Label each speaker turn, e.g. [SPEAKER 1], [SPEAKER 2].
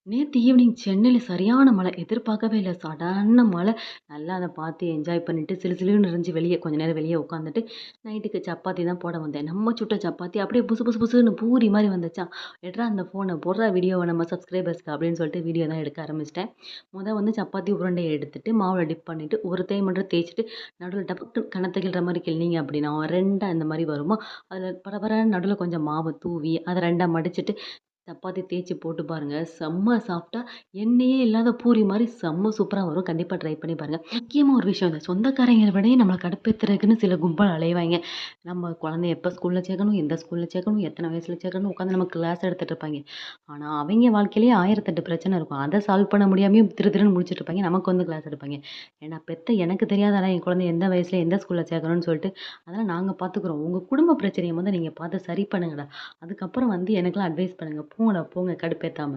[SPEAKER 1] நேத்து ஈவினிங் சென்னையில சரியான மழை. எதிர்பார்க்கவே இல்ல. சடன்னு மழை. நல்லா அத பார்த்து என்ஜாய் பண்ணிட்டு, சிலு சிலுன்னு இருந்துச்சு வெளிய. கொஞ்ச நேரம் வெளிய உட்காந்துட்டு, நைட்டுக்கு சப்பாத்தி தான் போட வந்தேன். நம்ம சுட்ட சப்பாத்தி அப்படியே புசு புசு புசுன்னு பூரி மாரி வந்துச்சா, "எட்றா அந்த ஃபோன, போட்றா வீடியோவ நம்ம சப்ஸ்கிரைபர்ஸ்க்கு" அப்படின்னு சொல்லிட்டு வீடியோ தான் எடுக்க ஆரம்பிச்சுட்டேன். வந்து சப்பாத்தி உருண்டைய எடுத்துட்டு, மாவுல டிப் பண்ணிட்டு, ஒரு தேய் மட்டும் தேய்ச்சுட்டு, நடுவுல டபக்குன்னு கன்னத்த கிள்ற மாரி கிள்னீங்க அப்படின்னா, 2ஆ இந்த மாரி வருமா, அதில பரபரன்னு நடுவுல கொஞ்சம் மாவ தூவி, அத 2ஆ மடிச்சுட்டு சப்பாத்தி தேய்ச்சு போட்டு பாருங்க. செம்ம சாஃப்ட்டா எண்ணெயே இல்லாத பூரி மாரி செம்ம சூப்பரா வரும். கண்டிப்பா ட்ரை பண்ணி பாருங்க. முக்கியமா ஒரு விஷயம் இந்த சொந்தக்காரங்கள விடயே நம்மள கடுப்பேத்துறதுக்குன்னு சில கும்பல் அலைவாய்ங்க. நம்ம குழந்தைய எப்ப ஸ்கூல்ல சேர்க்கணும், எந்த ஸ்கூல்ல சேர்க்கணும், எத்தன வயசுல சேர்க்கணும்னு உட்காந்து நமக்கு கிளாஸ் எடுத்துட்டு இருப்பாய்ங்க. ஆனா, அவைங்க வாழ்க்கையிலேயே 1008 பிரச்சனை இருக்கும். அத சால்வ் பண்ண முடியாமயே திரு திருன்னு முழிச்சுட்டு இருப்பாய்ங்க. நமக்கு வந்து கிளாஸ் எடுப்பாய்ங்க. ஏன்டா பெத்த எனக்கு தெரியாதாடா என் குழந்தைய எந்த வயசுல எந்த ஸ்கூல்ல சேர்க்கணும்னு சொல்லிட்டு, அதெல்லாம் நாங்க பார்த்துக்குறோம். உங்க குடும்ப பிரச்சனைய நீங்க பார்த்து சரி பண்ணுங்கடா. அதுக்கப்புறம் வந்து எனக்கெல்லாம் அட்வைஸ் பண்ணுங்க. போங்கடா போங்க கடுப்பேத்தாம.